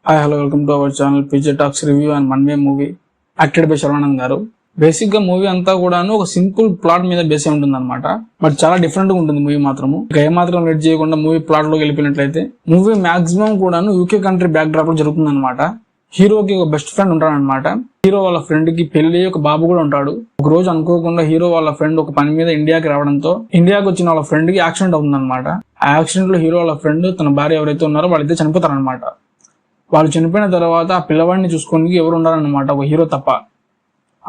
Hi hello welcome to our channel PJ talks review and one way movie acted by Sharwanand గారు. Basic గా movie అంతా కూడాను ఒక simple plot మీద base అయి ఉంటుంది అనమాట. బట్ చాలా డిఫరెంట్ గా ఉంటుంది మూవీ మాత్రము. ఇక ఏమాత్రం లేట్ చేయకుండా మూవీ ప్లాట్ లోకి వెళ్ళిపోయినట్లయితే మూవీ మాక్సిమం కూడాను యూకే కంట్రీ బ్యాక్ డ్రాప్ లో జరుగుతుంది అనమాట. హీరోకి ఒక బెస్ట్ ఫ్రెండ్ ఉంటాడనమాట. హీరో వాళ్ళ ఫ్రెండ్ కి పెళ్లి ఒక బాబు కూడా ఉంటాడు. ఒక రోజు అనుకోకుండా హీరో వాళ్ళ ఫ్రెండ్ ఒక పని మీద ఇండియాకి రావడంతో ఇండియాకి వచ్చిన వాళ్ళ ఫ్రెండ్ కి యాక్సిడెంట్ అవుతుంది అనమాట. ఆ యాక్సిడెంట్ లో హీరో వాళ్ళ ఫ్రెండ్ తన భార్య ఎవరైతే ఉన్నారో వాళ్ళైతే చనిపోతారనమాట. వాళ్ళు చనిపోయిన తర్వాత ఆ పిల్లవాడిని చూసుకోవడానికి ఎవరు ఉండాలన్నమాట, ఒక హీరో తప్ప.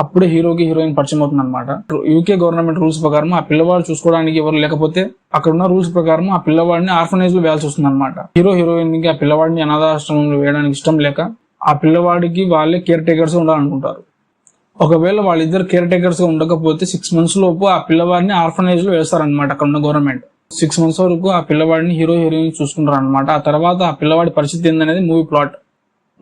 అప్పుడే హీరోకి హీరోయిన్ పరిచయం అవుతుంది అనమాట. యూకే గవర్నమెంట్ రూల్స్ ప్రకారం ఆ పిల్లవాడు చూసుకోవడానికి ఎవరు లేకపోతే అక్కడ ఉన్న రూల్స్ ప్రకారం ఆ పిల్లవాడిని ఆర్ఫనైజ్ లో వేయాల్సి వస్తుంది అనమాట. హీరో హీరోయిన్ కి ఆ పిల్లవాడిని అనాథాశ్రమంలో వేయడానికి ఇష్టం లేక ఆ పిల్లవాడికి వాళ్ళే కేర్ టేకర్స్ ఉండాలనుకుంటారు. ఒకవేళ వాళ్ళిద్దరు కేర్ టేకర్స్ గా ఉండకపోతే 6 months లోపు ఆ పిల్లవాడిని ఆర్ఫనైజ్ లో వేస్తారనమాట అక్కడ ఉన్న గవర్నమెంట్. 6 months వరకు ఆ పిల్లవాడిని హీరో హీరోయిన్ చూసుకుంటారు అనమాట. ఆ తర్వాత ఆ పిల్లవాడి పరిస్థితి ఏందనేది మూవీ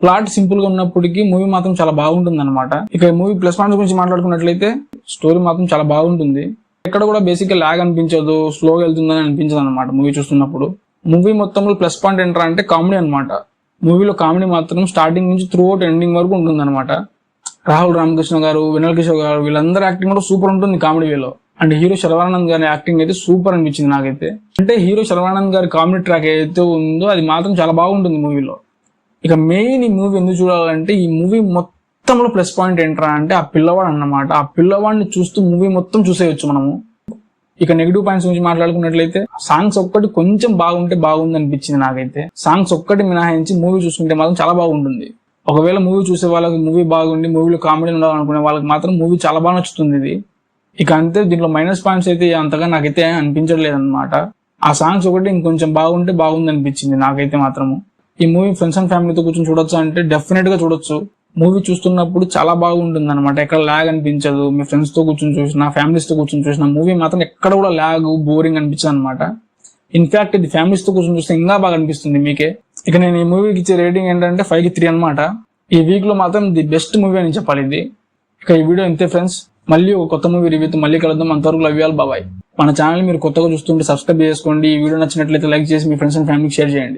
ప్లాట్ సింపుల్ గా ఉన్నప్పటికీ మూవీ మాత్రం చాలా బాగుంటుంది అనమాట. ఇక మూవీ ప్లస్ పాయింట్స్ గురించి మాట్లాడుకున్నట్లయితే స్టోరీ మాత్రం చాలా బాగుంటుంది. ఎక్కడ కూడా బేసిక్ గా లాగ్ అనిపించదు, స్లోగా వెళ్తుందని అనిపించదు అనమాట మూవీ చూస్తున్నప్పుడు. మూవీ మొత్తంలో ప్లస్ పాయింట్ ఏంట్రా అంటే కామెడీ అనమాట. మూవీలో కామెడీ మాత్రం స్టార్టింగ్ నుంచి త్రూ అవుట్ ఎండింగ్ వరకు ఉంటుంది అనమాట. రాహుల్ రామకృష్ణ గారు, వినల్ కిషోర్ గారు వీళ్ళందరూ యాక్టింగ్ కూడా సూపర్ ఉంటుంది కామెడీ వేలో. అండ్ హీరో శర్వానంద్ గారి యాక్టింగ్ అయితే సూపర్ అనిపించింది నాకైతే. అంటే హీరో శర్వానంద్ గారి కామెడీ ట్రాక్ ఏదైతే ఉందో అది మాత్రం చాలా బాగుంటుంది మూవీలో. ఇక మెయిన్ ఈ మూవీ ఎందుకు చూడాలంటే ఈ మూవీ మొత్తంలో ప్లస్ పాయింట్ ఏంట్రా అంటే ఆ పిల్లవాడు అన్నమాట. ఆ పిల్లవాడిని చూస్తూ మూవీ మొత్తం చూసేయచ్చు మనము. ఇక నెగిటివ్ పాయింట్స్ గురించి మాట్లాడుకున్నట్లయితే సాంగ్స్ ఒక్కటి కొంచెం బాగుంటే బాగుంది అనిపించింది నాకైతే. సాంగ్స్ ఒక్కటి మినహాయించి మూవీ చూసుకుంటే మాత్రం చాలా బాగుంటుంది. ఒకవేళ మూవీ చూసే వాళ్ళకి మూవీ బాగుండి మూవీలో కామెడీ ఉండాలనుకునే వాళ్ళకి మాత్రం మూవీ చాలా బాగా నచ్చుతుంది ఇది. ఇక అంతే, దీంట్లో మైనస్ పాయింట్స్ అయితే అంతగా నాకైతే అనిపించట్లేదు అనమాట. ఆ సాంగ్స్ ఒకటి ఇంకొంచెం బాగుంటే బాగుంది అనిపించింది నాకైతే మాత్రము. ఈ మూవీ ఫ్రెండ్స్ అండ్ ఫ్యామిలీతో కూర్చొని చూడొచ్చు అంటే డెఫినెట్ గా చూడొచ్చు. మూవీ చూస్తున్నప్పుడు చాలా బాగుంటుంది అనమాట. ఎక్కడ ల్యాగ్ అనిపించదు. మీ ఫ్రెండ్స్ తో కూర్చొని చూసినా, ఫ్యామిలీస్ తో కూర్చొని చూసినా మూవీ మాత్రం ఎక్కడ కూడా ల్యాగ్ బోరింగ్ అనిపించదు అనమాట. ఇన్ఫాక్ట్ ఇది ఫ్యామిలీస్ తో కూర్చొని చూస్తే ఇంకా బాగా అనిపిస్తుంది మీకే. ఇక నేను ఈ మూవీకి ఇచ్చే రేటింగ్ ఏంటంటే 5/3 అనమాట. ఈ వీక్ లో మాత్రం ది బెస్ట్ మూవీ అని చెప్పాలి ఇది. ఇక ఈ వీడియో ఇంతే ఫ్రెండ్స్. మళ్ళీ ఒక కొత్త మూవీ రివ్యూతో మళ్ళీ కలుద్దాం. అంతవరకు లవ్ యు ఆల్, బాయ్. మన ఛానల్ మీరు కొత్తగా చూస్తుంటే సబ్స్క్రైబ్ చేసుకోండి. ఈ వీడియో నచ్చినట్లయితే లైక్ చేసి మీ ఫ్రెండ్స్ అండ్ ఫ్యామిలీకి షేర్ చేయండి.